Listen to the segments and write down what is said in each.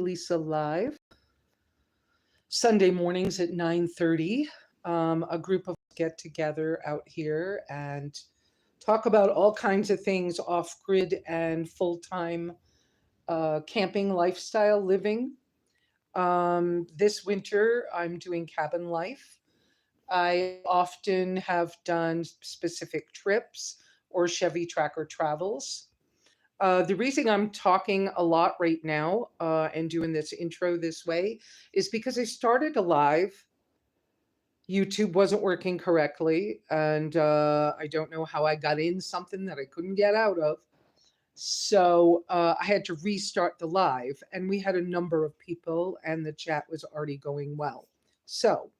Lesa live Sunday mornings at 9:30. A group of get together out here and talk about all kinds of things off grid and full time camping lifestyle living. This winter, I'm doing cabin life. I often have done specific trips or Chevy Tracker travels. The reason I'm talking a lot right now and doing this intro this way is because I started a live. YouTube wasn't working correctly, and I don't know how I got in something that I couldn't get out of. So I had to restart the live, and we had a number of people, and the chat was already going well. So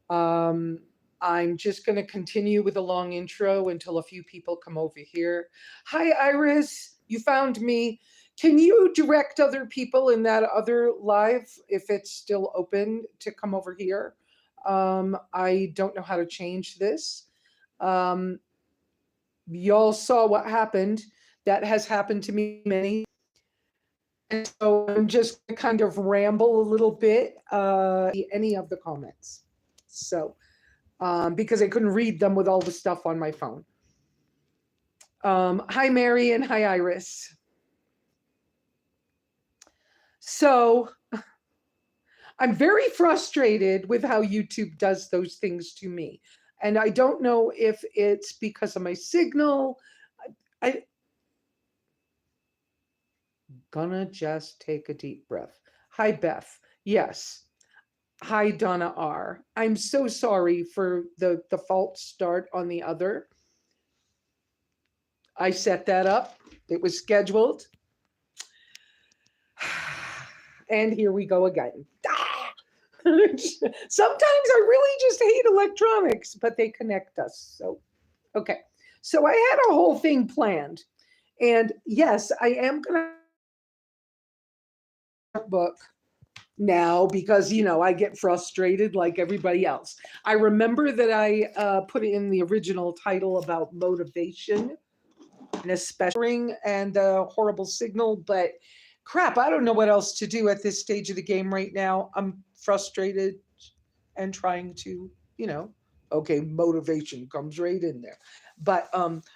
um, I'm just going to continue with a long intro until a few people come over here. Hi, Iris. You found me. Can you direct other people in that other live, if it's still open, to come over here? I don't know how to change this. Um, y'all saw what happened. That has happened to me many. And so I'm just going to kind of ramble a little bit, any of the comments. So, because I couldn't read them with all the stuff on my phone. Hi, Mary, and hi, Iris. So I'm very frustrated with how YouTube does those things to me. And I don't know if it's because of my signal. I'm gonna just take a deep breath. Hi, Beth. Yes. Hi, Donna R. I'm so sorry for the false start on the other. I set that up. It was scheduled. And here we go again. Sometimes I really just hate electronics, but they connect us. So, okay. So I had a whole thing planned. And yes, I am going to book now because, I get frustrated like everybody else. I remember that I put in the original title about motivation and especially and the horrible signal, but crap, I don't know what else to do at this stage of the game right now. I'm frustrated and trying to, okay, motivation comes right in there. But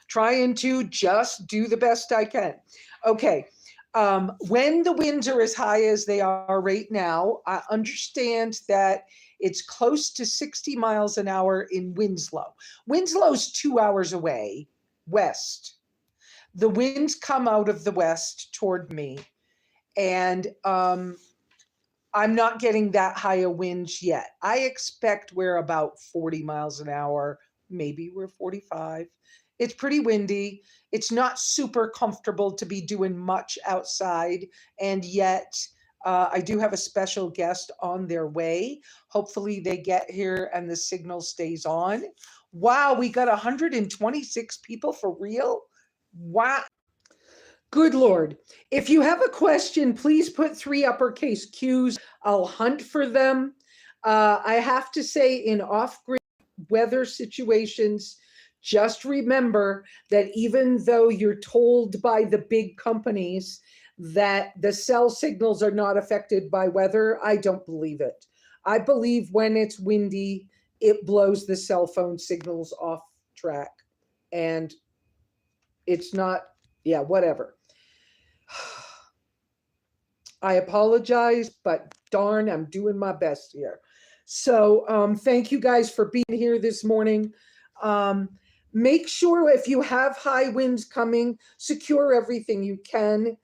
trying to just do the best I can. Okay. When the winds are as high as they are right now, I understand that it's close to 60 miles an hour in Winslow. Winslow's 2 hours away, west. The winds come out of the west toward me, and I'm not getting that high a winds yet. I expect we're about 40 miles an hour. Maybe we're 45. It's pretty windy. It's not super comfortable to be doing much outside. And yet I do have a special guest on their way. Hopefully they get here and the signal stays on. Wow, we got 126 people for real? Wow. Good Lord. If you have a question, please put 3 uppercase Qs. I'll hunt for them. I have to say, in off-grid weather situations, just remember that even though you're told by the big companies that the cell signals are not affected by weather, I don't believe it. I believe when it's windy, it blows the cell phone signals off track. And it's not, whatever. I apologize, but darn, I'm doing my best here. So thank you guys for being here this morning. Make sure if you have high winds coming, secure everything you can.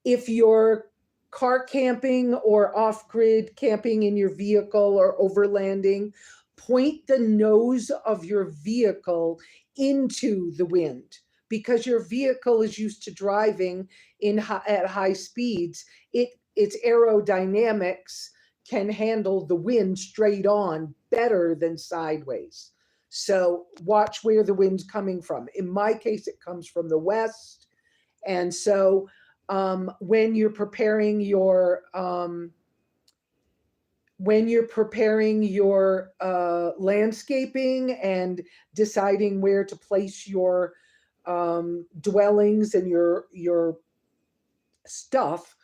If you're car camping or off-grid camping in your vehicle or overlanding, point the nose of your vehicle into the wind, because your vehicle is used to driving at high speeds. Its aerodynamics can handle the wind straight on better than sideways. So watch where the wind's coming from. In my case, it comes from the west. And so when you're preparing your landscaping and deciding where to place your dwellings and your stuff,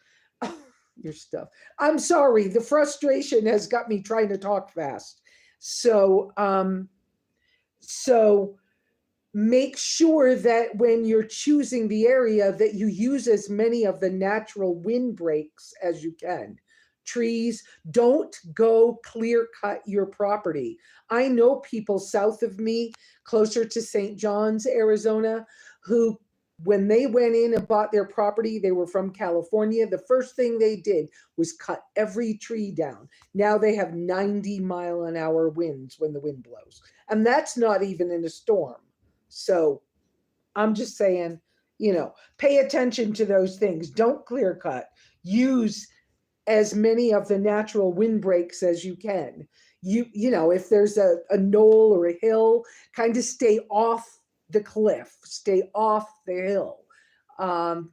your stuff. I'm sorry. The frustration has got me trying to talk fast. So, so make sure that when you're choosing the area that you use as many of the natural windbreaks as you can. Trees, don't go clear cut your property. I know people south of me, closer to St. John's, Arizona, who when they went in and bought their property, they were from California. The first thing they did was cut every tree down. Now they have 90-mile-an-hour winds when the wind blows. And that's not even in a storm. So I'm just saying, pay attention to those things. Don't clear cut. Use as many of the natural windbreaks as you can. If there's a knoll or a hill, kind of stay off the cliff, stay off the hill.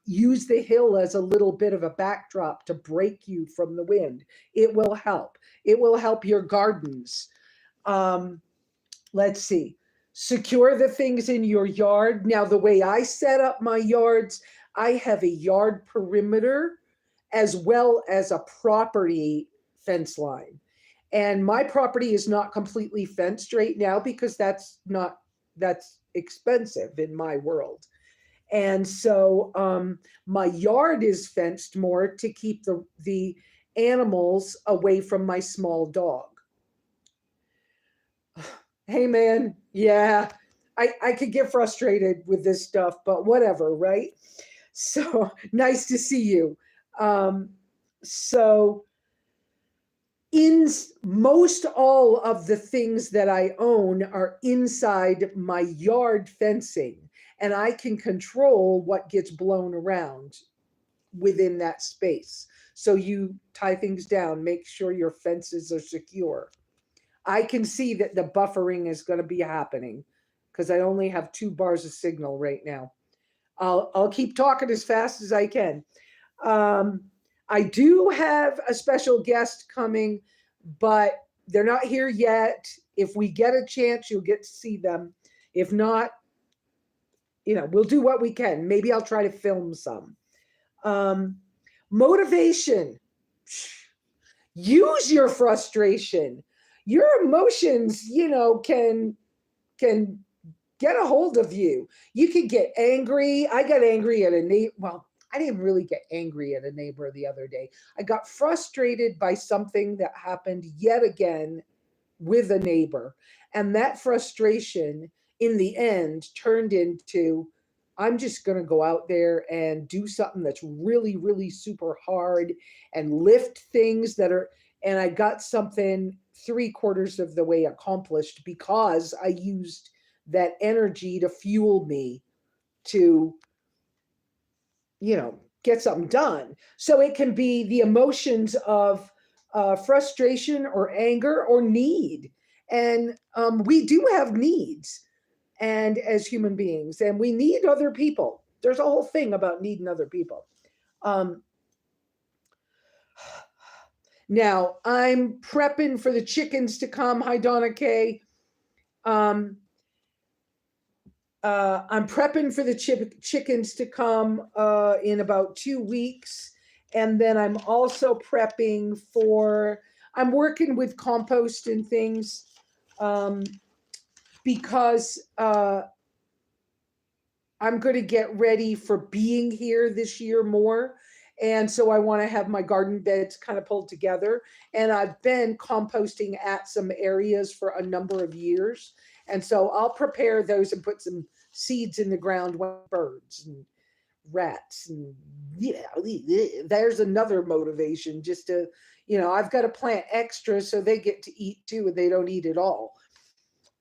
Use the hill as a little bit of a backdrop to break you from the wind. It will help. It will help your gardens. Let's see. Secure the things in your yard. Now, the way I set up my yards, I have a yard perimeter as well as a property fence line. And my property is not completely fenced right now because that's expensive in my world. And so my yard is fenced more to keep the animals away from my small dog. Hey man, yeah, I could get frustrated with this stuff, but whatever, right? So nice to see you. So in most all of the things that I own are inside my yard fencing, and I can control what gets blown around within that space. So you tie things down, make sure your fences are secure. I can see that the buffering is going to be happening because I only have 2 bars of signal right now. I'll keep talking as fast as I can. I do have a special guest coming, but they're not here yet. If we get a chance, you'll get to see them. If not, we'll do what we can. Maybe I'll try to film some. Motivation. Use your frustration. Your emotions, can get a hold of you. You can get angry. I got angry at a neighbor. Well, I didn't really get angry at a neighbor the other day. I got frustrated by something that happened yet again with a neighbor. And that frustration in the end turned into, I'm just going to go out there and do something that's really, really super hard and lift things that are, and I got something 3/4 of the way accomplished because I used that energy to fuel me to, get something done. So it can be the emotions of frustration or anger or need. And we do have needs and as human beings, and we need other people. There's a whole thing about needing other people. Now I'm prepping for the chickens to come. Hi, Donna Kay. I'm prepping for the chickens to come in about 2 weeks. And then I'm also prepping for, I'm working with compost and things because I'm going to get ready for being here this year more. And so I want to have my garden beds kind of pulled together. And I've been composting at some areas for a number of years. And so I'll prepare those and put some seeds in the ground with birds and rats. And there's another motivation just to, I've got to plant extra so they get to eat too, and they don't eat it all.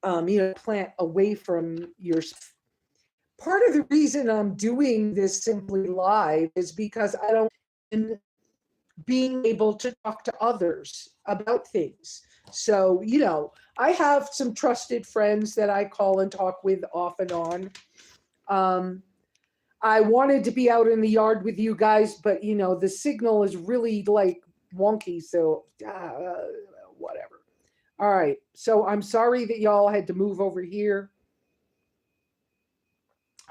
Plant away from your. Part of the reason I'm doing this Simply Live is because I don't being able to talk to others about things. So, I have some trusted friends that I call and talk with off and on. I wanted to be out in the yard with you guys, but the signal is really like wonky. So whatever. All right. So I'm sorry that y'all had to move over here.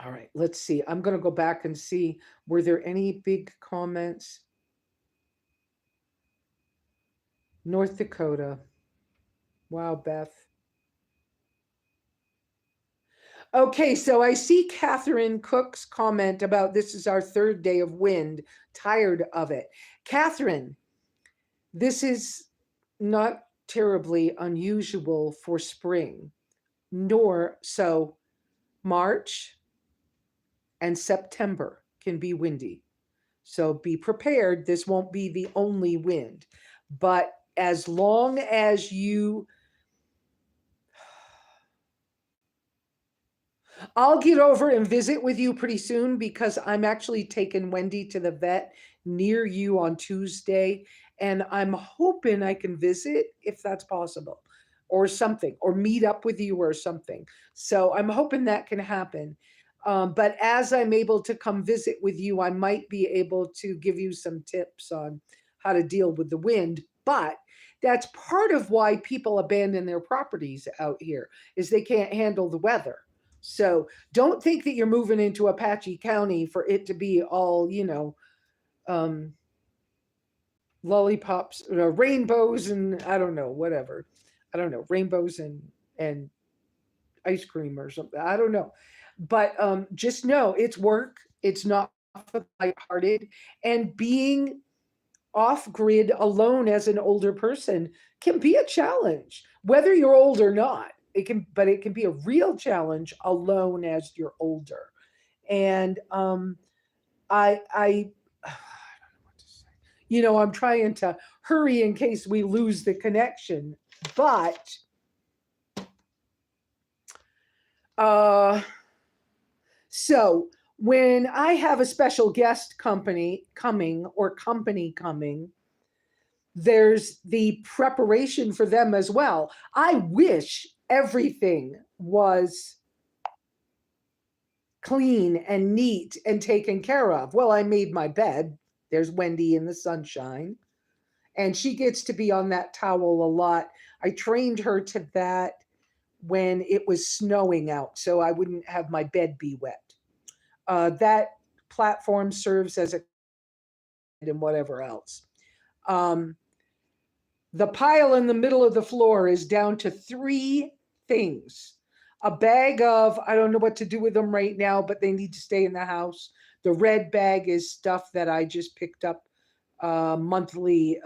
All right, let's see. I'm going to go back and see, were there any big comments? North Dakota. Wow, Beth. Okay, so I see Catherine Cook's comment about this is our third day of wind. Tired of it. Catherine, this is not terribly unusual for spring, nor so March and September can be windy. So be prepared. This won't be the only wind. But as long as you, I'll get over and visit with you pretty soon because I'm actually taking Wendy to the vet near you on Tuesday. And I'm hoping I can visit if that's possible or something, or meet up with you or something. So I'm hoping that can happen. But as I'm able to come visit with you, I might be able to give you some tips on how to deal with the wind. But that's part of why people abandon their properties out here is they can't handle the weather. So don't think that you're moving into Apache County for it to be all, um, lollipops, rainbows, and I don't know, whatever. I don't know, rainbows and ice cream or something. I don't know, but just know it's work. It's not for the lighthearted, and being off grid alone as an older person can be a challenge, whether you're old or not. But it can be a real challenge alone as you're older. And I I'm trying to hurry in case we lose the connection. But so when I have a special guest company coming, there's the preparation for them as well. I wish everything was clean and neat and taken care of. Well, I made my bed. There's Wendy in the sunshine, and she gets to be on that towel a lot. I trained her to that when it was snowing out, so I wouldn't have my bed be wet. That platform serves as a and whatever else. Um, the pile in the middle of the floor is down to three things. A bag of, I don't know what to do with them right now, but they need to stay in the house. The red bag is stuff that I just picked up, monthly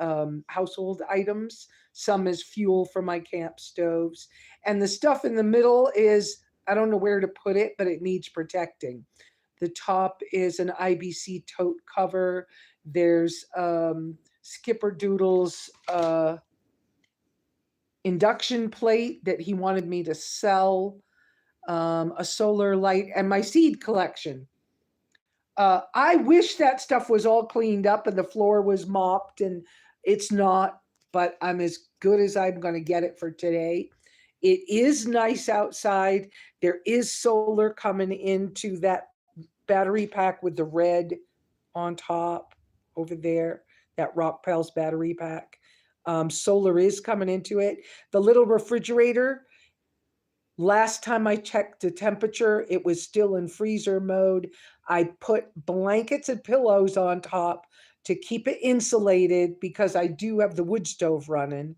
household items. Some is fuel for my camp stoves. And the stuff in the middle is, I don't know where to put it, but it needs protecting. The top is an IBC tote cover. There's Skipper Doodle's induction plate that he wanted me to sell, a solar light, and my seed collection. I wish that stuff was all cleaned up and the floor was mopped, and it's not, but I'm as good as I'm going to get it for today. It is nice outside. There is solar coming into that battery pack with the red on top over there, that Rock Pals battery pack. Solar is coming into it. The little refrigerator, last time I checked the temperature, it was still in freezer mode. I put blankets and pillows on top to keep it insulated because I do have the wood stove running,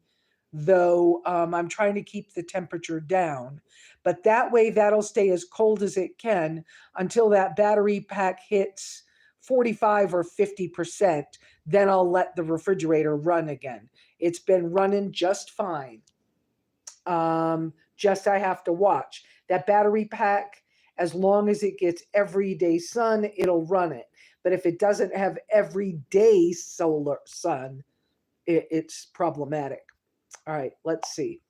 though I'm trying to keep the temperature down. But that way, that'll stay as cold as it can until that battery pack hits 45 or 50%. Then I'll let the refrigerator run again. It's been running just fine. Just I have to watch that battery pack. As long as it gets everyday sun, it'll run it. But if it doesn't have everyday solar sun, it's problematic. All right, let's see.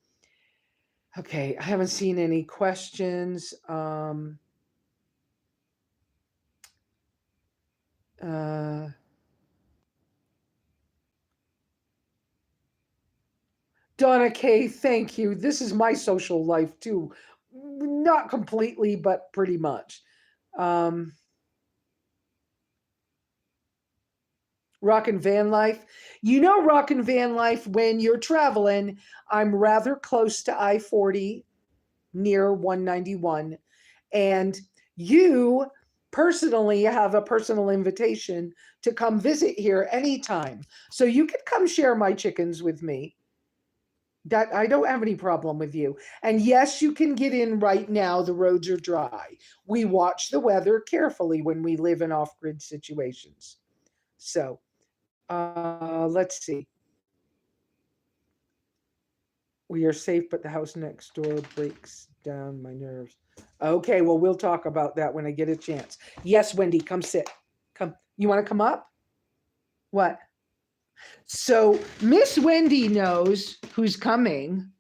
Okay, I haven't seen any questions. Donna K, thank you. This is my social life too. Not completely, but pretty much. Um, Rockin' Van Life. Rockin' Van Life, when you're traveling, I'm rather close to I-40 near 191. And you personally have a personal invitation to come visit here anytime. So you could come share my chickens with me. That I don't have any problem with you. And yes, you can get in right now. The roads are dry. We watch the weather carefully when we live in off-grid situations. So, let's see. We are safe, but the house next door breaks down my nerves. Okay, well, we'll talk about that when I get a chance. Yes, Wendy, come sit. Come. You want to come up? What? So, Miss Wendy knows who's coming.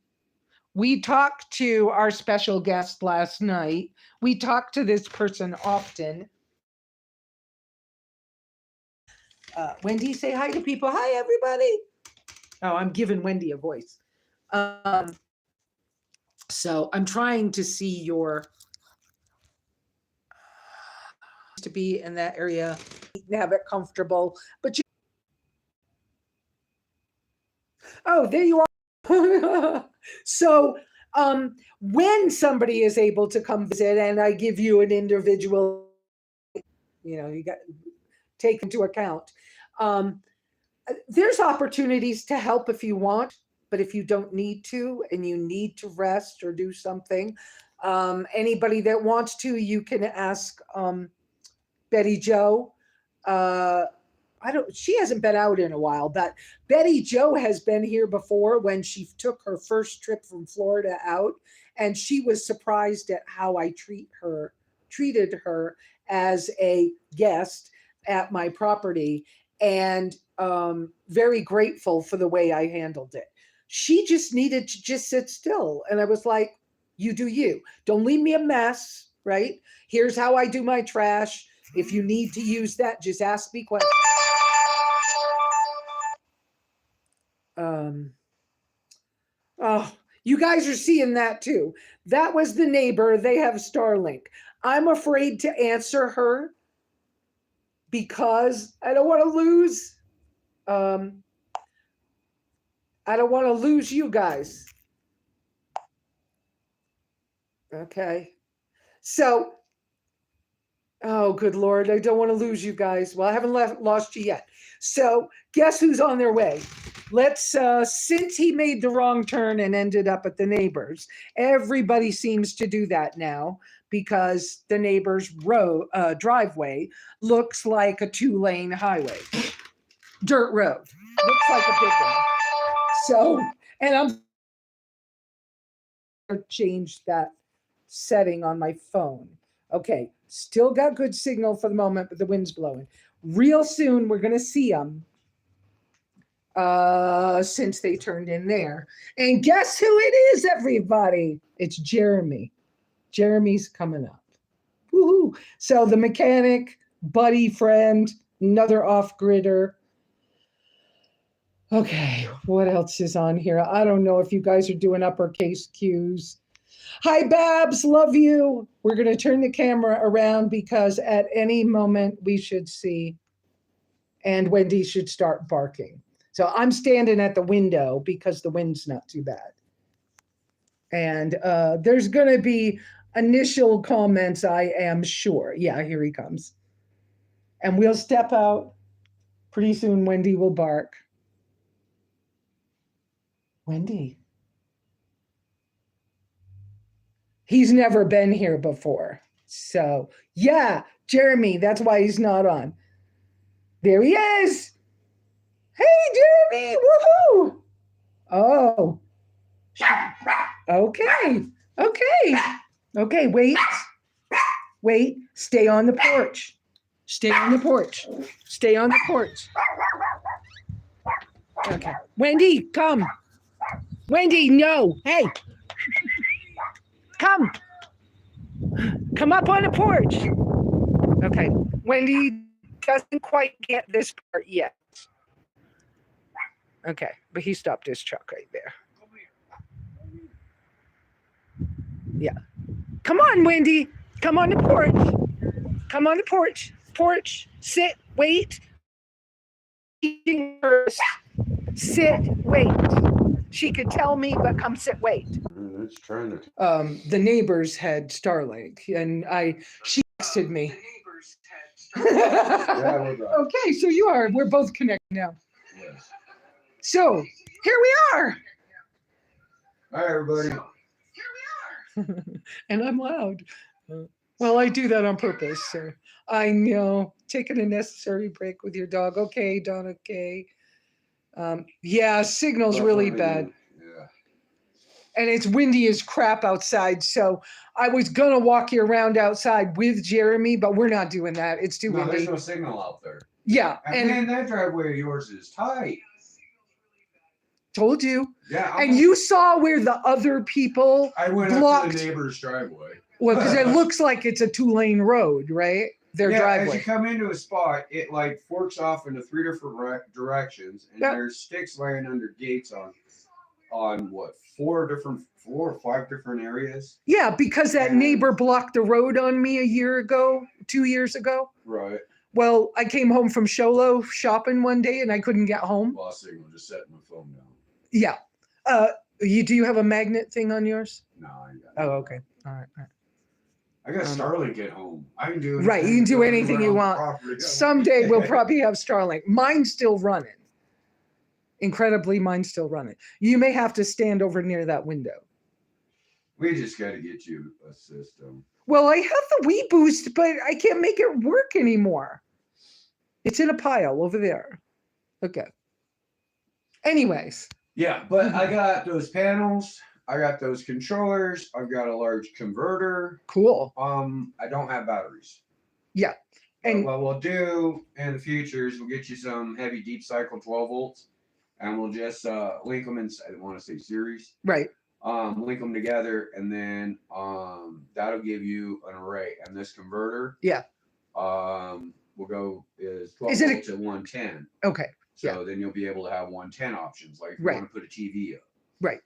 We talked to our special guest last night. We talk to this person often. Wendy, say hi to people. Hi, everybody. Oh, I'm giving Wendy a voice. So I'm trying to see your to be in that area, have it comfortable. But you, oh, there you are. So when somebody is able to come visit, and I give you an individual, you got take into account. Um, there's opportunities to help if you want, but if you don't need to and you need to rest or do something, anybody that wants to, you can ask Betty Joe. She hasn't been out in a while, but Betty Joe has been here before when she took her first trip from Florida out, and she was surprised at how I treated her as a guest at my property, and very grateful for the way I handled it. She just needed to just sit still. And I was like, you do you. Don't leave me a mess, right? Here's how I do my trash. If you need to use that, just ask me questions. Oh, you guys are seeing that too. That was the neighbor. They have Starlink. I'm afraid to answer her because I don't want to lose. I don't want to lose you guys. Okay. So, oh, good Lord, I don't want to lose you guys. Well, I haven't lost you yet. So, guess who's on their way? Since he made the wrong turn and ended up at the neighbor's, everybody seems to do that now because the neighbor's driveway looks like a 2-lane highway, dirt road. Looks like a big one. So, and I'm change that setting on my phone. Okay, still got good signal for the moment, but the wind's blowing. Real soon, we're going to see them since they turned in there. And guess who it is, everybody? It's Jeremy. Jeremy's coming up. Woohoo! So the mechanic, buddy, friend, another off-gridder. Okay, what else is on here? I don't know if you guys are doing uppercase Q's. Hi, Babs, love you. We're going to turn the camera around because at any moment we should see, and Wendy should start barking. So I'm standing at the window because the wind's not too bad. And there's going to be initial comments, I am sure. Yeah, here he comes. And we'll step out. Pretty soon, Wendy will bark. Wendy. He's never been here before. So, yeah, Jeremy, that's why he's not on. There he is. Hey, Jeremy, woohoo. Oh, okay, okay, wait, stay on the porch. Stay on the porch. Stay on the porch. Okay, Wendy, come. Wendy, no, hey. Come up on the porch. Okay, Wendy doesn't quite get this part yet. Okay, but he stopped his truck right there. Yeah. Come on, Wendy. Come on the porch. Come on the porch. Porch. Sit. Wait. Sit. Wait. She could tell me, but come sit. Wait. It's trying to. The neighbors had Starlink, and she texted me. Yeah, okay, so you are. We're both connected now. Yes. So here we are. Hi, everybody. So, here we are. And I'm loud. Well, I do that on purpose. So I know. Taking a necessary break with your dog. Okay, Don. Okay. Yeah, signal's really bad. Yeah. And it's windy as crap outside. So I was gonna walk you around outside with Jeremy, but we're not doing that. It's too No, windy. there's no signal out there. Yeah, and man, that driveway of yours is tight. Told you. Yeah. And you saw where the other people I went blocked. up to the neighbor's driveway. Well, because it looks like it's a 2-lane road, right? Their driveway. As you come into a spot, it like forks off into 3 different directions, and there's sticks laying under gates on what 4 or 5 different areas. Yeah, because that neighbor blocked the road on me a year ago, 2 years ago. Right. Well, I came home from Sholo shopping one day and I couldn't get home. Lost signal, just setting my phone down. Yeah. Do you have a magnet thing on yours? No, I got. Oh, okay. All right. I got Starlink at home. I can do anything. Right, you can do anything you want. Someday we'll probably have Starlink. Mine's still running. Incredibly, mine's still running. You may have to stand over near that window. We just got to get you a system. Well, I have the Wii Boost, but I can't make it work anymore. It's in a pile over there. Okay. Anyways. Yeah, but I got those panels. I got those controllers. I've got a large converter. Cool. I don't have batteries. Yeah. And what we'll do in the future is we'll get you some heavy deep cycle 12 volts, and we'll just link them in. I want to say series. Right. Link them together, and then that'll give you an array. And this converter. Yeah. Will go is 12 volts at 110. Okay. So then you'll be able to have 110 options, like if you want to put a TV up. Right.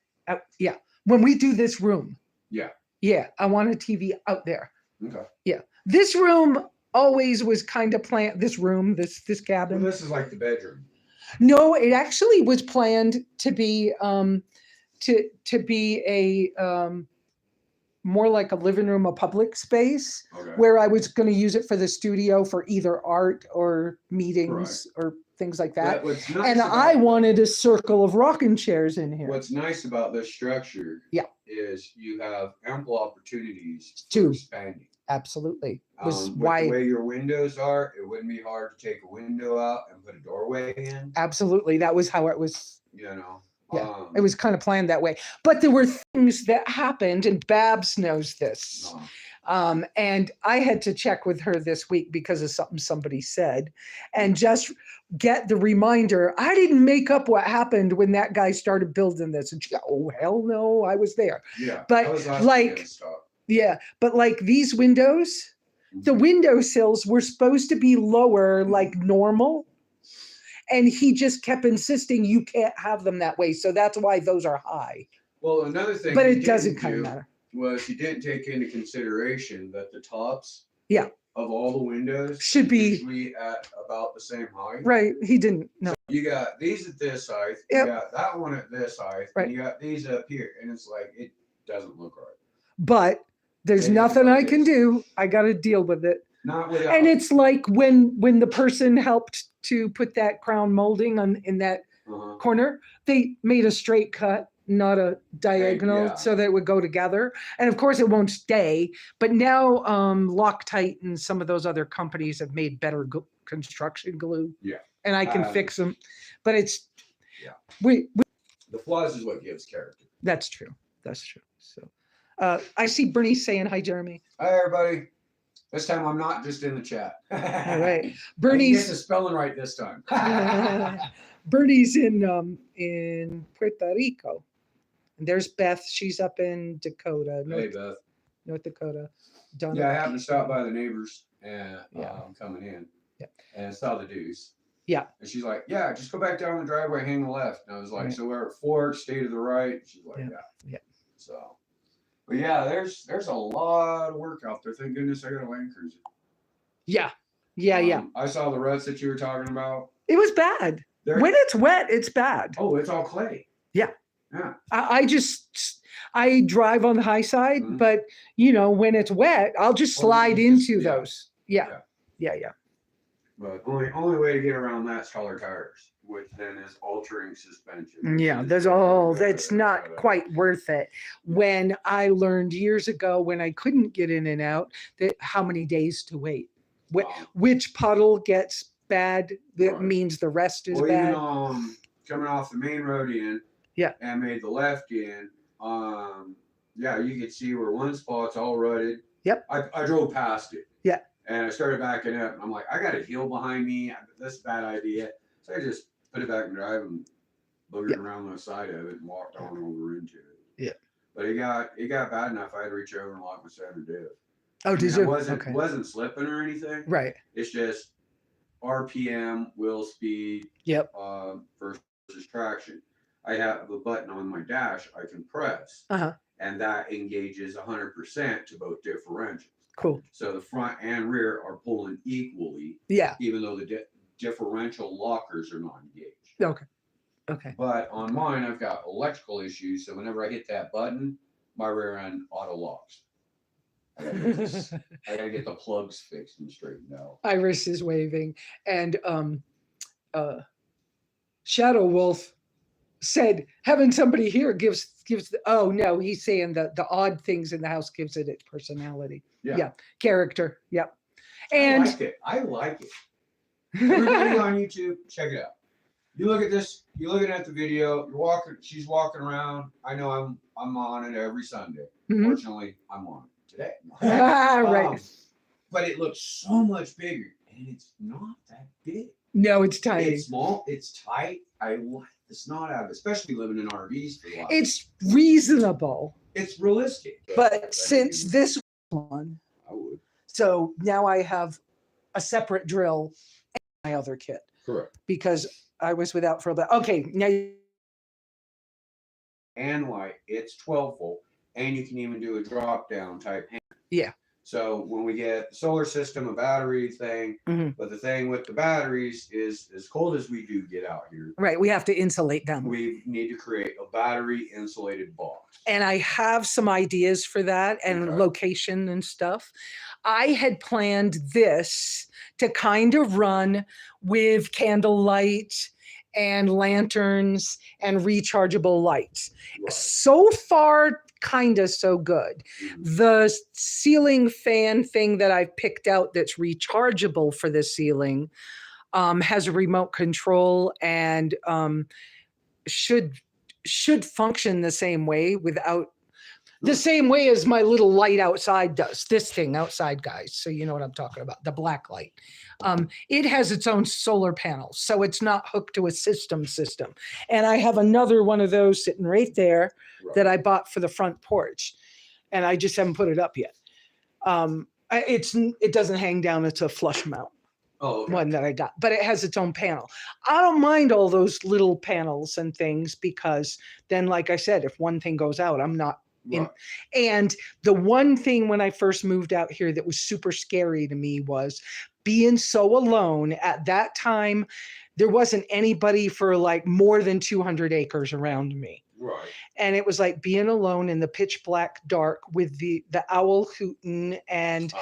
Yeah. When we do this room. Yeah. Yeah. I want a TV out there. Okay. Yeah. This room always was kind of planned. This room, this cabin. Well, this is like the bedroom. No, it actually was planned to be to be a more like a living room, a public space, where I was going to use it for the studio for either art or meetings or things like that. Nice and I wanted a circle of rocking chairs in here. What's nice about this structure is you have ample opportunities to expanding. Absolutely. With the way your windows are, it wouldn't be hard to take a window out and put a doorway in. Absolutely. That was how it was. You know. Yeah, it was kind of planned that way. But there were things that happened, and Babs knows this. And I had to check with her this week because of something somebody said, and just get the reminder. I didn't make up what happened when that guy started building this. And she go, oh, hell no, I was there. Yeah. But like these windows, the windowsills were supposed to be lower like normal. And he just kept insisting you can't have them that way. So that's why those are high. Well, another thing, but it doesn't kind of matter. Was he didn't take into consideration that the tops of all the windows should be at about the same height. Right. He didn't. No. So you got these at this height. You got that one at this height. Right. And you got these up here. And it's like, it doesn't look right. But there's nothing I can do. I got to deal with it. Not without. And it's like when the person helped to put that crown molding in that corner, they made a straight cut, not a diagonal, so that it would go together. And of course, it won't stay. But now Loctite and some of those other companies have made better construction glue. Yeah. And I can fix them. But it's we the flaws is what gives character. That's true. That's true. So I see Bernie saying hi, Jeremy. Hi, everybody. This time I'm not just in the chat. All right. Bernie's get the spelling right this time. Bernie's in Puerto Rico. And there's Beth. She's up in Dakota. Hey, Beth. North Dakota. Yeah, I happened to stop by the neighbors and coming in. Yeah. And saw the deuce. Yeah. And she's like, yeah, just go back down the driveway, hang the left. And I was like, so we're at Fork, stay to the right. She's like, yeah. So. But yeah, there's a lot of work out there. Thank goodness I got a Land Cruiser. Yeah. I saw the ruts that you were talking about. It was bad. When it's wet, it's bad. Oh, it's all clay. Yeah. I drive on the high side, but when it's wet, I'll just slide into those. Yeah. But only way to get around that's taller tires. which then is altering suspension. Yeah, that's not quite worth it. When I learned years ago when I couldn't get in and out, that how many days to wait. Which puddle gets bad, that Right. means the rest is Well, bad. even coming off the main road in, Yeah. and made the left in, yeah, you could see where one spot's all rutted. Yep. I drove past it. Yeah. And I started backing up, and I'm like, I got a hill behind me. That's a bad idea. So I just put it back in drive and boogered around the side of it and walked on over into it. Yeah. But it got bad enough. I had to reach over and lock my center diff. Oh, did you? It wasn't slipping or anything. Right. It's just RPM, wheel speed. Yep. Versus traction. I have a button on my dash I can press, and that engages 100% to both differentials. Cool. So the front and rear are pulling equally. Yeah. Even though the differential lockers are not engaged. Okay. Okay. But on mine, I've got electrical issues, so whenever I hit that button, my rear end auto locks. I gotta get the plugs fixed and straightened out. Iris is waving, and Shadow Wolf said having somebody here gives oh no, he's saying the odd things in the house gives it its personality. Yeah. Character. Yep. And I like it. Everybody on YouTube, check it out. You look at this, you're looking at the video, she's walking around. I know I'm on it every Sunday. Fortunately, I'm on it today. Right. But it looks so much bigger, and it's not that big. No, it's tiny. It's small, it's tight. I like the snot out of it, especially living in RVs for a while. It's reasonable. It's realistic. But since this one, I would. So now I have a separate drill and my other kit. Correct. Because I was without for a bit. Okay, now and light, it's 12 volt, and you can even do a drop down type hand. Yeah. So when we get the solar system, a battery thing, but the thing with the batteries is as cold as we do get out here. Right, we have to insulate them. We need to create a battery insulated box. And I have some ideas for that and location and stuff. I had planned this to kind of run with candlelight and lanterns and rechargeable lights. Right. So far, kind of so good. The ceiling fan thing that I've picked out that's rechargeable for the ceiling has a remote control and should function the same way without the same way as my little light outside does. This thing outside, guys. So you know what I'm talking about, the black light. It has its own solar panels, so it's not hooked to a system. And I have another one of those sitting right there that I bought for the front porch, and I just haven't put it up yet. It doesn't hang down. It's a flush mount. One that I got, but it has its own panel. I don't mind all those little panels and things because then, like I said, if one thing goes out, I'm not in. And the one thing when I first moved out here that was super scary to me was being so alone. At that time, there wasn't anybody for like more than 200 acres around me. Right. And it was like being alone in the pitch black dark with the owl hooting and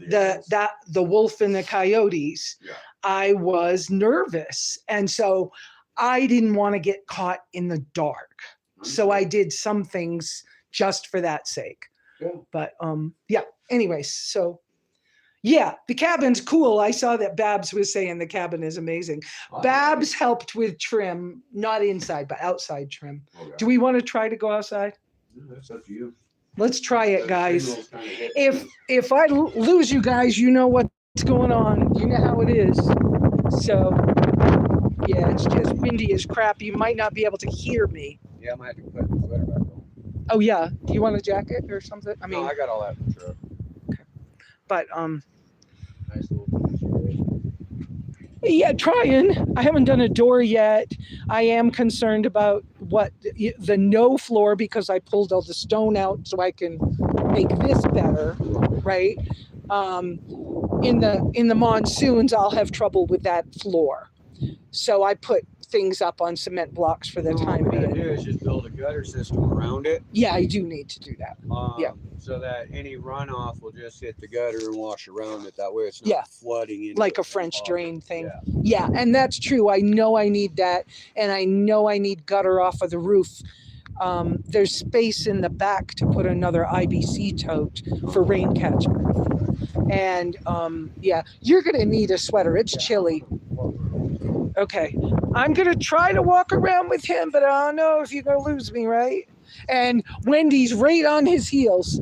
the wolf and the coyotes. Yeah. I was nervous. And so I didn't want to get caught in the dark. So I did some things just for that sake. Yeah. But yeah, anyways, so yeah, the cabin's cool. I saw that Babs was saying the cabin is amazing. Babs helped with trim, not inside, but outside trim. Okay. Do we want to try to go outside? Yeah, that's up to you. Let's try it, guys. If I lose you guys, you know what's going on. You know how it is. So, yeah, it's just windy as crap. You might not be able to hear me. Yeah, I might have to put the sweater back on. Oh, yeah. Do you want a jacket or something? I mean, no, I got all that in the truck. But nice little yeah, trying. I haven't done a door yet. I am concerned about the no floor because I pulled all the stone out so I can make this better, right? In the monsoons, I'll have trouble with that floor. So I put things up on cement blocks for the All time we gotta being. do is just build a gutter system around it. Yeah, I do need to do that. Yeah. So that any runoff will just hit the gutter and wash around it. That way it's not Yeah. flooding into Like a the French pond. drain thing. Yeah. Yeah, and that's true. I know I need that, and I know I need gutter off of the roof. There's space in the back to put another IBC tote for rain catcher. And yeah, you're gonna need a sweater. It's chilly. Okay, I'm gonna try to walk around with him, but I don't know if you're gonna lose me, right? And Wendy's right on his heels.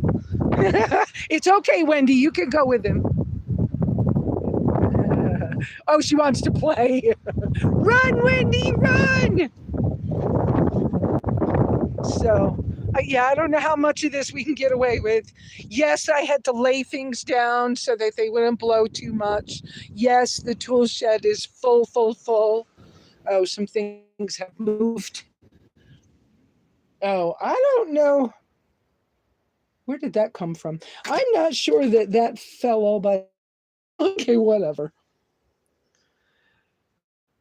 It's okay, Wendy. You can go with him. Oh, she wants to play. Run, Wendy, run! So, yeah, I don't know how much of this we can get away with. Yes, I had to lay things down so that they wouldn't blow too much. Yes, the tool shed is full. Oh, some things have moved. Oh, I don't know. Where did that come from? I'm not sure that fell all by. Okay, whatever.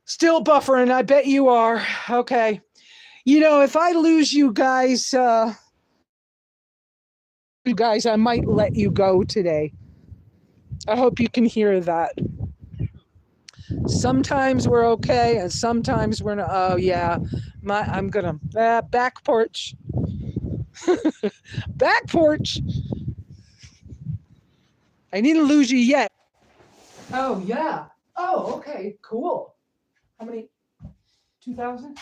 Still buffering, I bet you are. Okay. You know, if I lose you guys, I might let you go today. I hope you can hear that. Sometimes we're okay, and sometimes we're not. Oh yeah, I'm gonna back porch. Back porch. I didn't lose you yet. Oh yeah. Oh okay. Cool. How many? 2,000.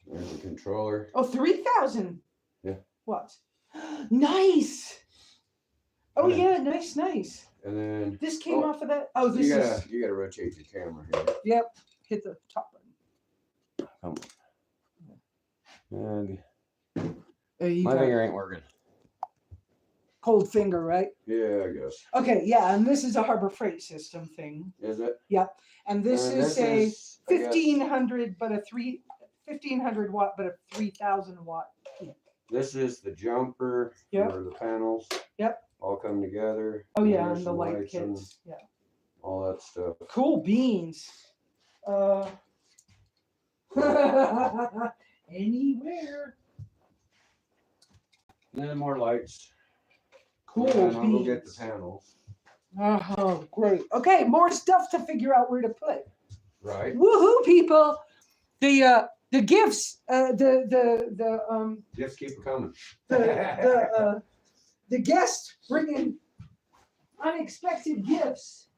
There's the controller. Oh, 3,000. Yeah. What? Nice. Oh Yeah. yeah, nice. And then This came off of that. Oh, this is. You gotta rotate your camera here. Yep. Hit the top button. And You my got finger ain't working. cold finger, right? Yeah, I guess. Okay, yeah, and this is a Harbor Freight System thing. Is it? Yep. And this is a 1,500, but a 1,500 watt, but a 3,000 watt peak. This is the jumper for the panels. Yep. All come together. Oh yeah, There's and the some light lights and kits. Yeah. all that stuff. Cool beans. Anywhere. And then more lights. Cool And I'll go beans. get the panels. Oh, great. Okay, more stuff to figure out where to put. Right. Woohoo, people! The gifts, Just keep it coming. the guests bringing unexpected gifts.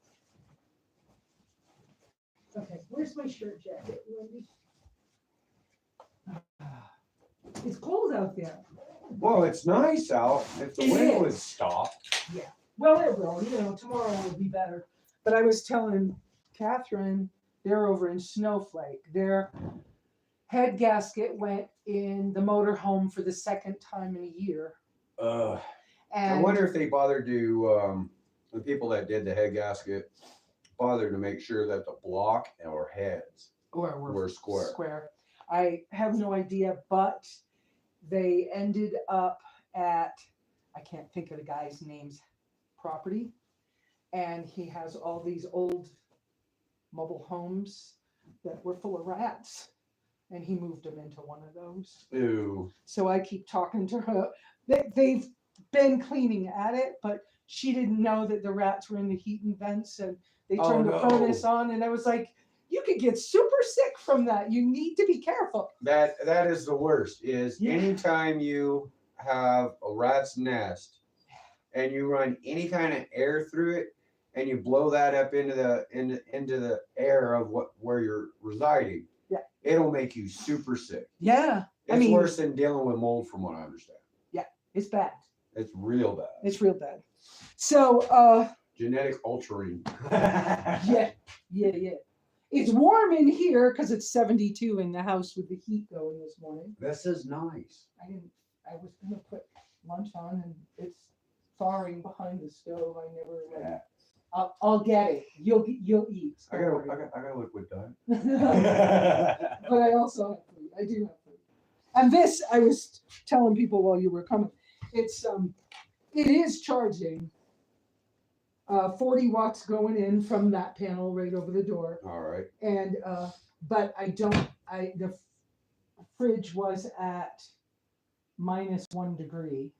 Okay, where's my shirt jacket, Wendy? It's cold out there. Well, it's nice out. If the wind would stop. Yeah. Well, it will. You know, tomorrow will be better. But I was telling Catherine, they're over in Snowflake. Their head gasket went in the motorhome for the second time in a year. And And I wonder if they bothered to, the people that did the head gasket bothered to make sure that the block or heads were square. I have no idea, but they ended up at, I can't think of the guy's name's property, and he has all these old mobile homes that were full of rats, and he moved them into one of those. Ew. So I keep talking to her. They've been cleaning at it, but she didn't know that the rats were in the heat and vents, and they turned the furnace on, and I was like, you could get super sick from that. You need to be careful. That is the worst. Is anytime you have a rat's nest and you run any kind of air through it and you blow that up into the air of where you're residing, it'll make you super sick. Yeah. It's worse than dealing with mold, from what I understand. Yeah, it's bad. It's real bad. It's real bad. So genetic altering. Yeah. It's warm in here because it's 72 in the house with the heat going this morning. This is nice. I was gonna put lunch on, and it's thawing behind the stove. I never went. I'll get it. You'll eat. I got a liquid dye. But I also have food. I do have food. And this, I was telling people while you were coming, it is charging. 40 watts going in from that panel right over the door. All right. And, but the fridge was at -1 degree.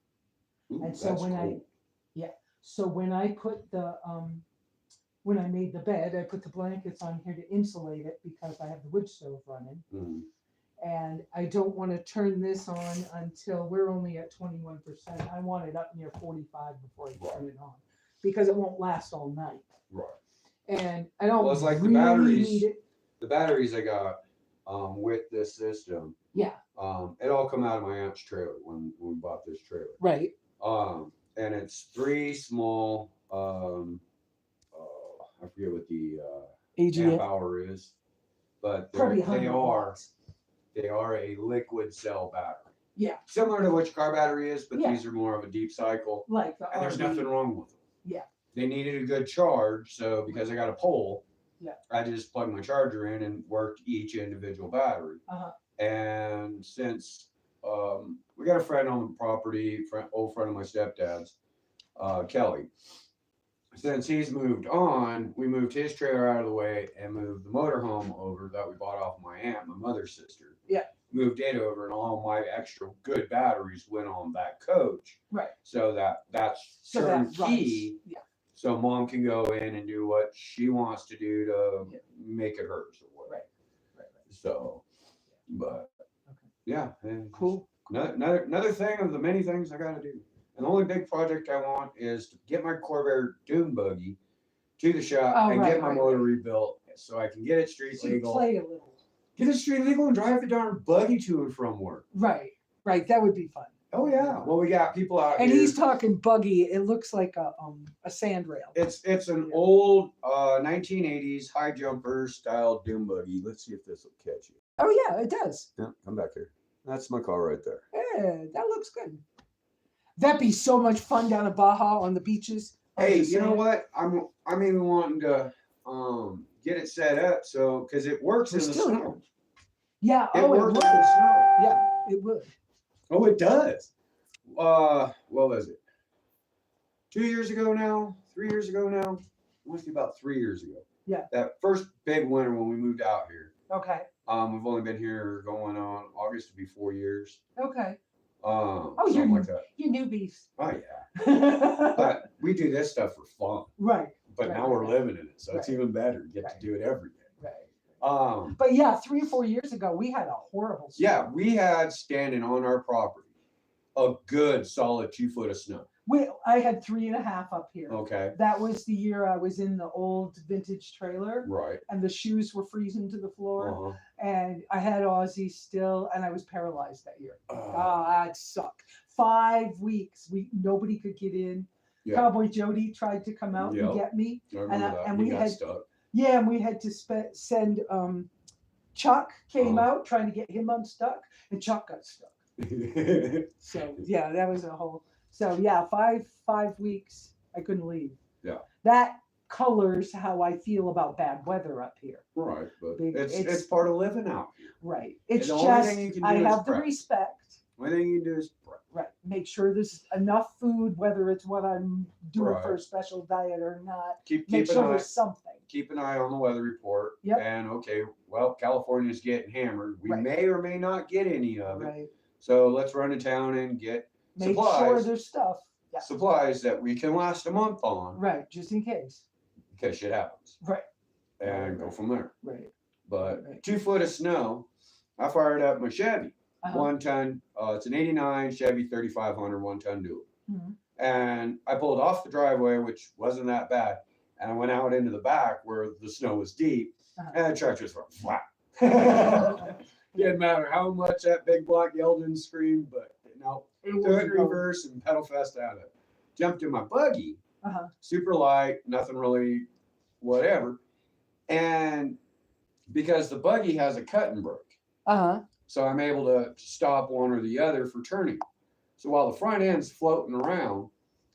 Ooh, And so that's when cool. so when I put when I made the bed, I put the blankets on here to insulate it because I have the wood stove running. Mm. And I don't want to turn this on until we're only at 21%. I want it up near 45 before I turn it on because it won't last all night. Right. And I don't Well, it's like really the batteries. need it. The batteries I got with this system. Yeah. It all come out of my aunt's trailer when we bought this trailer. Right. And it's 3 small. I forget what the amp hour is, but they are a liquid cell battery. Yeah. Similar to what your car battery is, but these are more of a deep cycle. Like and there's nothing wrong with them. Yeah. They needed a good charge, so because I got a pole, I just plugged my charger in and worked each individual battery. And since we got a friend on the property, old friend of my stepdad's, Kelly. Since he's moved on, we moved his trailer out of the way and moved the motorhome over that we bought off my aunt, my mother's sister. Yeah. Moved it over, and all my extra good batteries went on that coach. Right. So that's turnkey. Yeah. So mom can go in and do what she wants to do to make it hers or whatever. Right. So, but yeah. Cool. Another thing of the many things I got to do. And the only big project I want is to get my Corvair dune buggy to the shop and get my motor rebuilt so I can get it street legal. Play a little. Get it street legal and drive the darn buggy to and from work. Right. That would be fun. Oh yeah. Well, we got people out and here. He's talking buggy. It looks like a sand rail. It's an old 1980s high jumper style dune buggy. Let's see if this will catch you. Oh yeah, it does. Yeah, come back here. That's my car right there. Yeah, that looks good. That'd be so much fun down in Baja on the beaches. Hey, you know what? I'm even wanting to get it set up so because it works in the snow. Yeah. It works in the snow. Yeah, it would. Oh, it does. What was it? 2 years ago now? 3 years ago now? It must be about 3 years ago. Yeah. That first big winter when we moved out here. Okay. We've only been here going on August to be 4 years. Okay. Something like that. You newbies. Oh yeah. But we do this stuff for fun. Right. But now we're living in it, so it's even better. You get to do it every day. Right. But yeah, 3 or 4 years ago, we had a horrible storm. Yeah, we had standing on our property a good solid 2 foot of snow. I had 3.5 up here. Okay. That was the year I was in the old vintage trailer. Right. And the shoes were freezing to the floor. And I had Aussie still, and I was paralyzed that year. It sucked. 5 weeks. Nobody could get in. Yeah. Cowboy Jody tried to come out and get me. And we got stuck. Yeah, and we had to send Chuck came out trying to get him unstuck, and Chuck got stuck. So yeah, that was a whole. So yeah, 5 weeks I couldn't leave. Yeah. That colors how I feel about bad weather up here. Right, but it's part of living out here. Right. It's just I have the respect. The only thing you can do is prep. Right. Make sure there's enough food, whether it's what I'm doing for a special diet or not. Make sure there's something. Keep an eye on the weather report. Yep. And California's getting hammered. We may or may not get any of it. Right. So let's run to town and get Make supplies. Sure there's stuff. Yeah. Supplies that we can last a month on. Right, just in case. Because shit happens. Right. And go from there. Right. But 2 foot of snow, I fired up my Chevy. 1 ton. It's an 89 Chevy 3500 1-ton dual. And I pulled off the driveway, which wasn't that bad. And I went out into the back where the snow was deep. And the truck just went flat. Didn't matter how much that big block yelled and screamed, but threw it in reverse and pedal fast out of it. Jumped in my buggy, super light, nothing really, whatever. And because the buggy has a cut-and brake, so I'm able to stop one or the other for turning. So while the front end's floating around,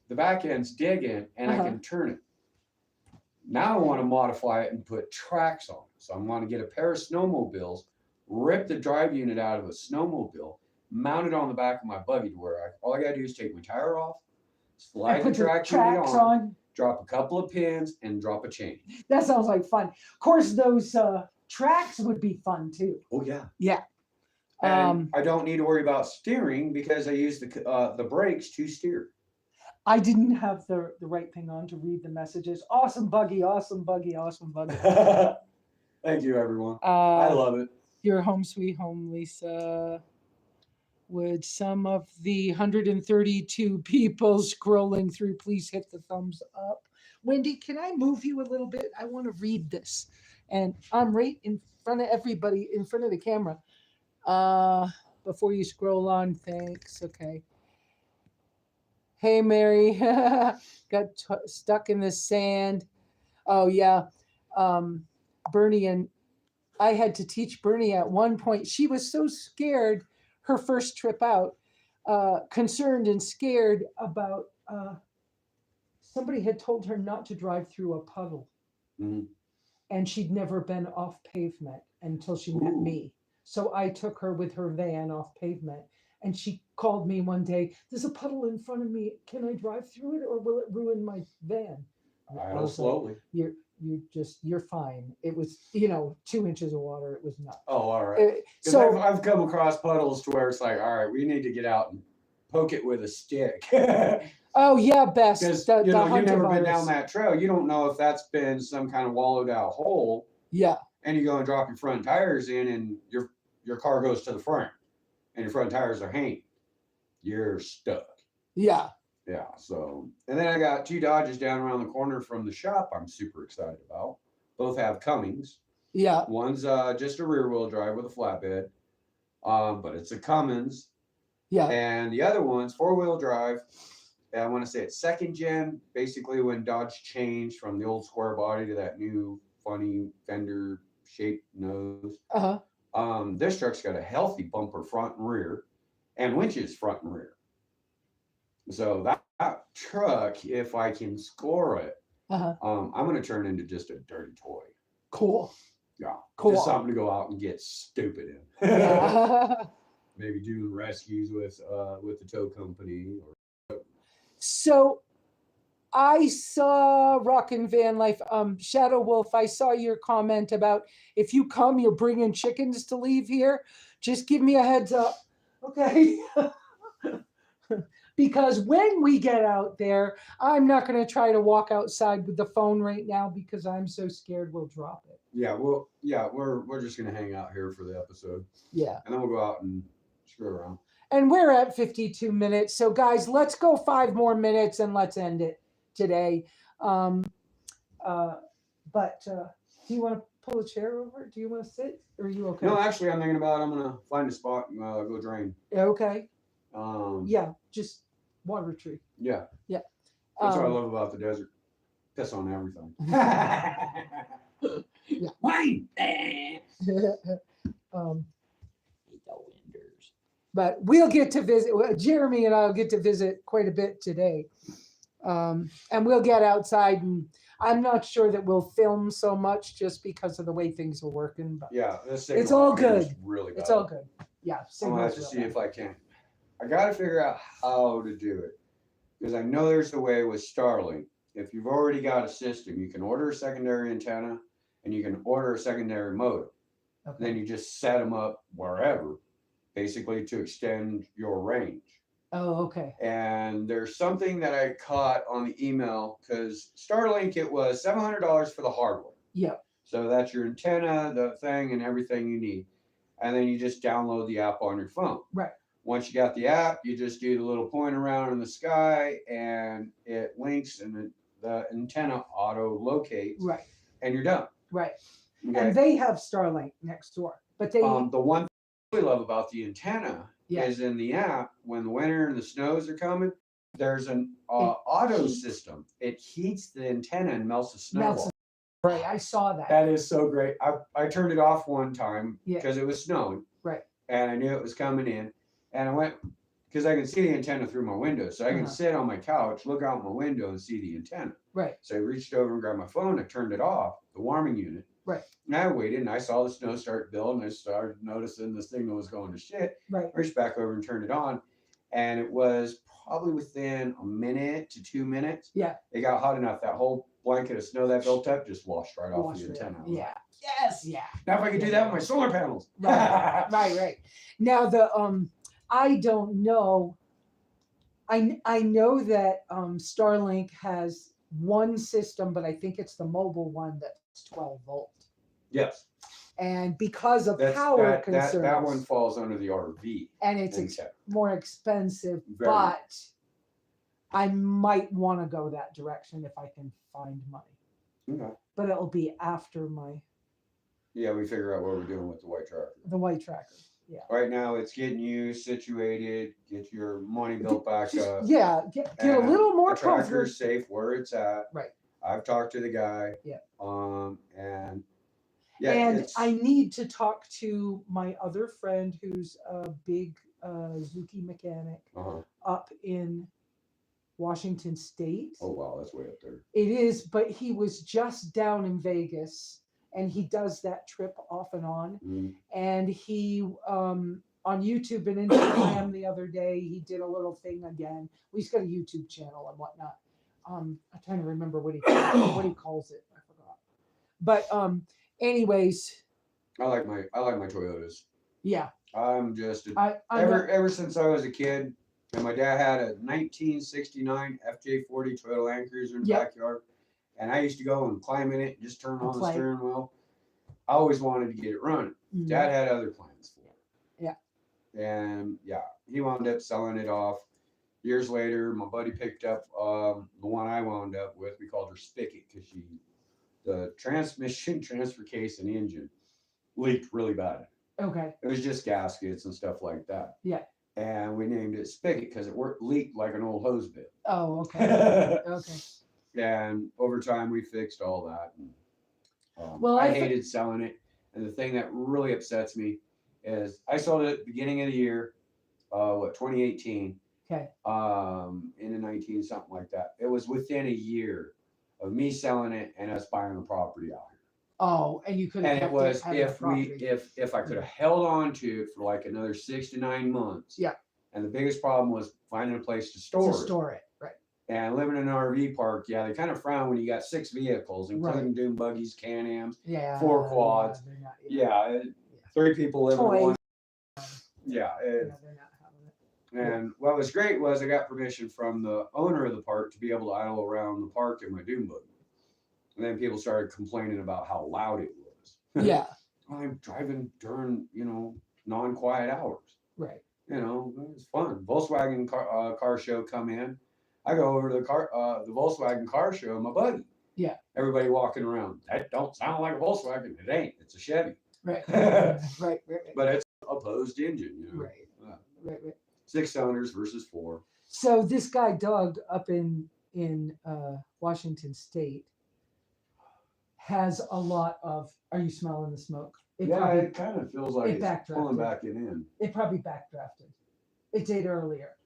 the back end's digging, and I can turn it. Now I want to modify it and put tracks on it. So I want to get a pair of snowmobiles, rip the drive unit out of a snowmobile, mount it on the back of my buggy to where all I got to do is take my tire off, slide the track unit on, drop a couple of pins, and drop a chain. That sounds like fun. Of course, those tracks would be fun too. Oh yeah. Yeah. And I don't need to worry about steering because I use the brakes to steer. I didn't have the right thing on to read the messages. Awesome buggy, awesome buggy, awesome buggy. Thank you, everyone. I love it. Your home sweet home, Lesa. Would some of the 132 people scrolling through please hit the thumbs up? Wendy, can I move you a little bit? I want to read this. And I'm right in front of everybody, in front of the camera. Before you scroll on, thanks. Okay. Hey, Mary. Got stuck in the sand. Oh, yeah. Bernie and I had to teach Bernie at one point. She was so scared her first trip out, concerned and scared about somebody had told her not to drive through a puddle. Mhm. And she'd never been off pavement until she met me. So I took her with her van off pavement. And she called me one day, there's a puddle in front of me. Can I drive through it or will it ruin my van? I Idle was slowly. like, you're fine. It was, 2 inches of water. It was nuts. Oh, all right. So I've come across puddles to where it's like, all right, we need to get out and poke it with a stick. oh yeah, best. Because The you've hunter never been virus. down that trail. You don't know if that's been some kind of wallowed out hole. Yeah. And you go and drop your front tires in, and your car goes to the front, and your front tires are hanging. You're stuck. Yeah. Yeah. So, and then I got 2 Dodges down around the corner from the shop. I'm super excited about. Both have Cummins. Yeah. One's just a rear wheel drive with a flatbed, but it's a Cummins. Yeah. And the other one's 4-wheel drive. And I want to say it's 2nd gen, basically when Dodge changed from the old square body to that new funny fender shaped nose. This truck's got a healthy bumper front and rear, and winches front and rear. So that truck, if I can score it, I'm going to turn into just a dirty toy. Cool. Yeah. Cool. Just something to go out and get stupid in. Yeah. Maybe do rescues with the tow company. So I saw Rockin' Van Life. Shadow Wolf, I saw your comment about if you come, you're bringing chickens to leave here. Just give me a heads up. Okay. Because when we get out there, I'm not going to try to walk outside with the phone right now because I'm so scared we'll drop it. Yeah, well, yeah, we're just going to hang out here for the episode. Yeah. And then we'll go out and screw around. And we're at 52 minutes. So guys, let's go 5 more minutes and let's end it today. But do you want to pull a chair over? Do you want to sit? Or are you okay? No, actually, I'm thinking about I'm going to find a spot and go drain. Okay. Yeah, just water tree. Yeah. Yeah. That's what I love about the desert. Piss on everything. Yeah. Wine. But we'll get to visit. Jeremy and I'll get to visit quite a bit today. And we'll get outside, and I'm not sure that we'll film so much just because of the way things are working. But yeah, it's all good. Really bad. It's all good. Yeah. I'm gonna have to see if I can. I got to figure out how to do it because I know there's a way with Starlink. If you've already got a system, you can order a secondary antenna and you can order a secondary modem. Okay. Then you just set them up wherever, basically to extend your range. Oh, okay. And there's something that I caught on the email because Starlink, it was $700 for the hardware. Yeah. So that's your antenna, the thing, and everything you need. And then you just download the app on your phone. Right. Once you got the app, you just do the little point around in the sky and it links and the antenna auto locates. Right. And you're done. Right. Okay. And they have Starlink next door. But they the one thing I really love about the antenna Yeah. is in the app, when the winter and the snows are coming, there's an auto system. It heats the antenna and melts the snow off. Right. I saw that. That is so great. I turned it off one time Yeah. because it was snowing. Right. And I knew it was coming in. And I went, because I can see the antenna through my window. So I can sit on my couch, look out my window and see the antenna. Right. So I reached over and grabbed my phone. I turned it off, the warming unit. Right. And I waited and I saw the snow start building. I started noticing the signal was going to shit. Right. I reached back over and turned it on. and it was probably within a minute to 2 minutes. Yeah. It got hot enough. That whole blanket of snow that built up just washed right off Wash the it. antenna. Yeah. Yes. Yeah. Now if I could do that with my solar panels. Right. Right. Now the I don't know. I know that Starlink has one system, but I think it's the mobile one that's 12 volt. Yes. And because of That's, power concerns, that one falls under the RV. and it's Okay. more expensive, Very. but I might want to go that direction if I can find money. Okay. But it'll be after my Yeah, we figure out what we're doing with the white tracker. the white tracker. Yeah. Right now, it's getting you situated, get your money built back Just, up. yeah, get a and little more the comfortable. tracker's safe where it's at. Right. I've talked to the guy. Yeah. And yeah, And it's, I need to talk to my other friend who's a big Zuki mechanic up in Washington State. oh wow, that's way up there. It is, but he was just down in Vegas and he does that trip off and on. Mhm. And he on YouTube and Instagram the other day, he did a little thing again. He's got a YouTube channel and whatnot. I'm trying to remember what he calls it. I forgot. But anyways, I like my Toyotas. yeah. I'm just I'm ever since I was a kid, and my dad had a 1969 FJ40 Toyota Land Cruiser in the backyard, and I used to go and climb in it, and just turn on the steering wheel. I always wanted to get it running. Mhm. Dad had other plans for it. Yeah. And yeah, he wound up selling it off. Years later, my buddy picked up the one I wound up with. We called her Spigot because the transmission, transfer case, and engine leaked really bad. Okay. It was just gaskets and stuff like that. Yeah. And we named it Spigot because it leaked like an old hose bit. Oh, okay. Okay. And over time, we fixed all that. And, Well, I hated selling it. And the thing that really upsets me is I sold it at the beginning of the year, 2018. Okay. In the 19 something like that. It was within a year of me selling it and us buying the property out here. Oh, and you could have. And it was if I could have held on to it for like another 6 to 9 months. Yeah. And the biggest problem was finding a place to store it. Right. And living in an RV park, yeah, they kind of frown when you got 6 vehicles, including Right. dune buggies, Can-Ams, Yeah. 4 quads. They're not, 3 people living in Toys. one. Yeah. They're not having it. And what was great was I got permission from the owner of the park to be able to idle around the park in my dune buggy. And then people started complaining about how loud it was. Yeah. I'm driving during, non-quiet hours. Right. It's fun. Volkswagen car show come in. I go over to the Volkswagen car show in my buggy. Yeah. Everybody walking around. That don't sound like a Volkswagen. It ain't. It's a Chevy. Right. Right. But it's a opposed engine. Right. Right. 6 cylinders versus 4. So this guy Doug up in Washington State has a lot of. Are you smelling the smoke? It kind of feels like it's pulling back it in. It probably backdrafted. It did earlier.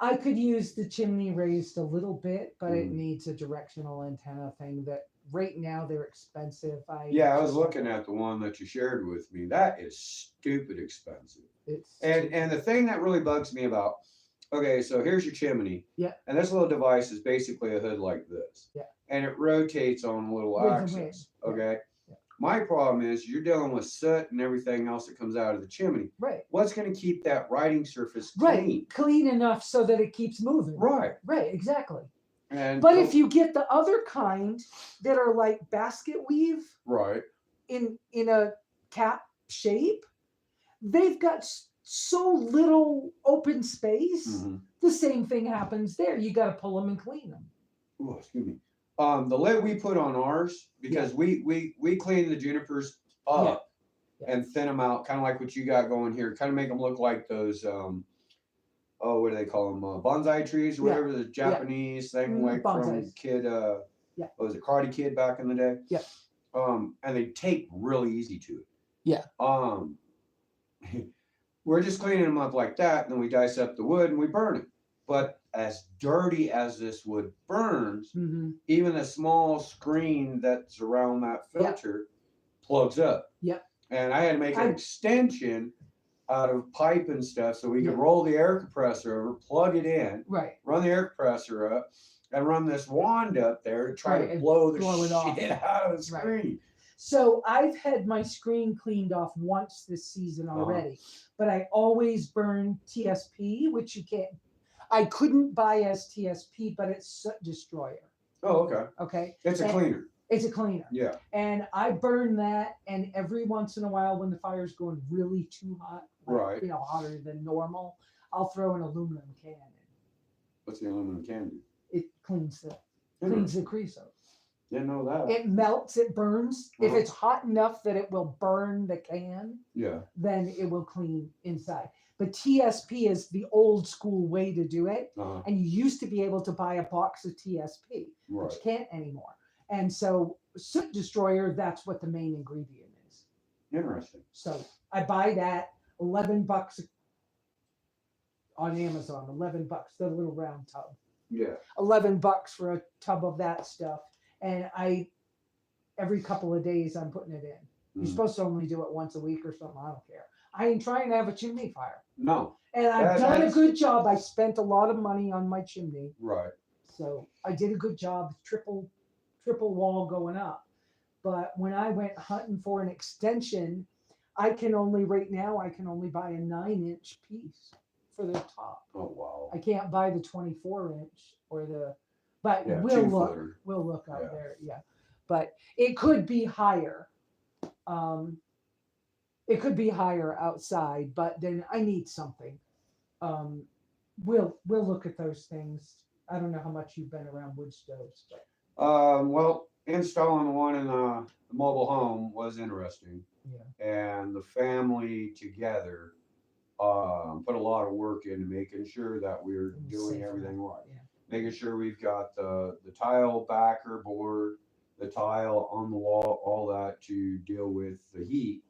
I could use the chimney raised a little bit, but it needs a directional antenna thing that right now they're expensive. I was looking at the one that you shared with me. That is stupid expensive. And the thing that really bugs me about, okay, so here's your chimney. Yeah. And this little device is basically a hood like this. Yeah. And it rotates on a little axis. Yeah. Okay. Yeah. My problem is you're dealing with soot and everything else that comes out of the chimney. Right. What's going to keep that riding surface clean? Right. Clean enough so that it keeps moving. Right. Right. Exactly. But if you get the other kind that are like basket weave, right, in a cap shape, they've got so little open space. Mm-hmm. The same thing happens there. You got to pull them and clean them. Oh, excuse me. The lid we put on ours, because we clean the junipers up and thin them out, kind of like what you got going here, kind of make them look like those what do they call them, bonsai trees or whatever, the Japanese thing, like bonsais. from Kid what was it, Karate Kid back in the day. And they take really easy to it. We're just cleaning them up like that, and then we dice up the wood and we burn it. But as dirty as this wood burns, even a small screen that's around that filter plugs up. And I had to make an extension out of pipe and stuff, so we could roll the air compressor over, plug it in, Right. run the air compressor up, and run this wand up there to try Right, to and blow the blow it off. shit out of the Right. screen. So I've had my screen cleaned off once this season already, but I always burn TSP, which you can't. I couldn't buy as TSP, but it's soot destroyer. Oh, okay. Okay. It's a cleaner. It's a cleaner. Yeah. And I burn that, and every once in a while, when the fire's going really too hot, like, Right. you know, hotter than normal, I'll throw an aluminum can in. What's the aluminum can do? It cleans the creosote. Didn't know that. It melts, it burns. If it's hot enough that it will burn the can, Yeah. then it will clean inside. But TSP is the old school way to do it. And you used to be able to buy a box of TSP, Right. but you can't anymore. And so soot destroyer, that's what the main ingredient is. Interesting. So I buy that $11 on Amazon, $11, the little round tub. Yeah. $11 for a tub of that stuff. And every couple of days I'm putting it in. You're supposed to only do it once a week or something. I don't care. I ain't trying to have a chimney fire. No. And I've done a That's- good job. I spent a lot of money on my chimney. Right. So I did a good job, triple wall going up. But when I went hunting for an extension, right now I can only buy a 9-inch piece for the top. Oh, wow. I can't buy the 24-inch but Yeah, we'll 2-footer. look out Yeah. there. Yeah. But it could be higher. It could be higher outside, but then I need something. We'll look at those things. I don't know how much you've been around wood stoves, but Well, installing one in a mobile home was interesting. yeah. And the family together put a lot of work into making sure that we're doing Safer. everything right. Yeah. Making sure we've got the tile backer board, the tile on the wall, all that to deal with the heat.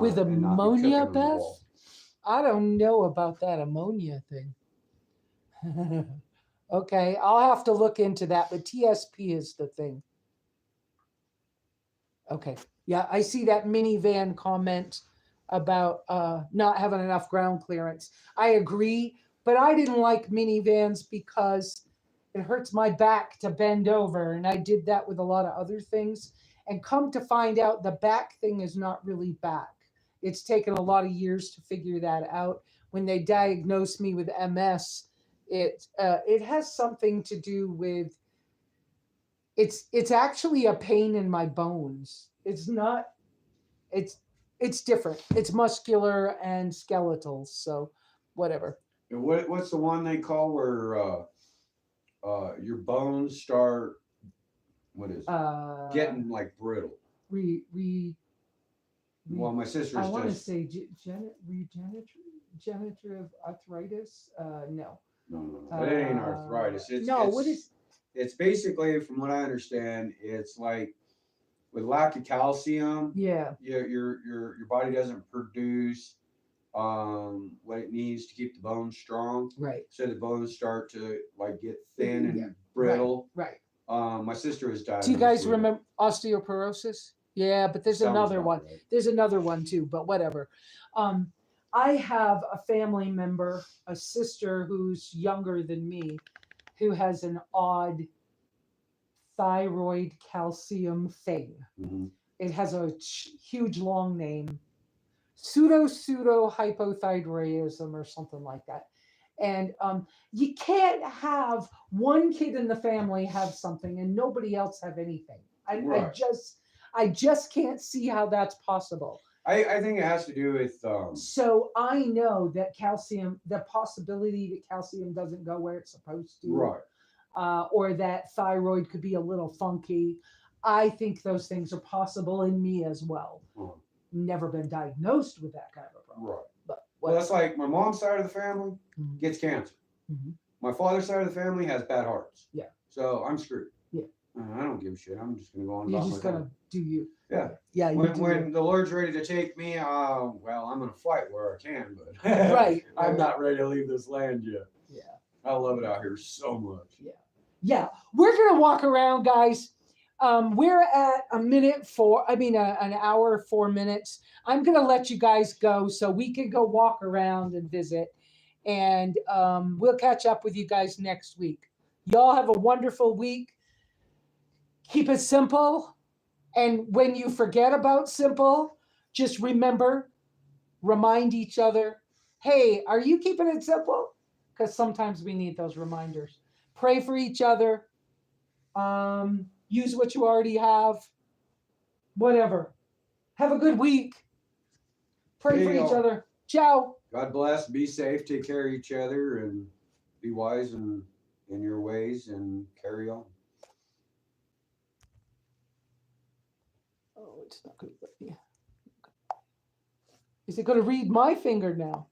With and not be ammonia, cooking on the Beth? wall. I don't know about that ammonia thing. Okay, I'll have to look into that, but TSP is the thing. Okay, yeah, I see that minivan comment about not having enough ground clearance. I agree, but I didn't like minivans because it hurts my back to bend over, and I did that with a lot of other things. And come to find out, the back thing is not really back. It's taken a lot of years to figure that out. When they diagnosed me with MS, it has something to do with it's actually a pain in my bones. It's not. It's different. It's muscular and skeletal. So whatever. And what's the one they call where your bones start? What is it? Getting like brittle. Well, my sister's I want to just say regenerative arthritis. No. no. But it ain't arthritis. What is? It's basically, from what I understand, it's like with lack of calcium. Yeah. Your body doesn't produce what it needs to keep the bones strong. Right. So the bones start to like get thin and brittle. Right. My sister was diagnosed. Do you guys with remember osteoporosis? Yeah, but there's Sounds another about one. right. There's another one too, but whatever. I have a family member, a sister who's younger than me, who has an odd thyroid calcium thing. Mhm. It has a huge long name, pseudo hypothyroidism or something like that. And you can't have one kid in the family have something and nobody else have anything. Right. I just can't see how that's possible. I think it has to do with So I know that the possibility that calcium doesn't go where it's supposed to, right. or that thyroid could be a little funky. I think those things are possible in me as well. Never been diagnosed with that kind of a problem. Right. But Well, that's like my mom's side of the family Mhm. gets cancer. Mhm. My father's side of the family has bad hearts. Yeah. So I'm screwed. Yeah. I don't give a shit. I'm just gonna go on. You're about just my gonna thing. do you. Yeah. Yeah. You do When the Lord's ready to take me, well, I'm gonna fight where I can, but Right. I'm not ready to leave this land yet. Yeah. I love it out here so much. Yeah. We're gonna walk around, guys. We're at an hour, 4 minutes. I'm going to let you guys go so we can go walk around and visit. And we'll catch up with you guys next week. Y'all have a wonderful week. Keep it simple. And when you forget about simple, just remind each other, hey, are you keeping it simple? Because sometimes we need those reminders. Pray for each other. Use what you already have. Whatever. Have a good week. Pray for each other. Ciao. God bless. Be safe. Take care of each other and be wise in your ways and carry on. Oh, it's not going to let me. Is it going to read my finger now?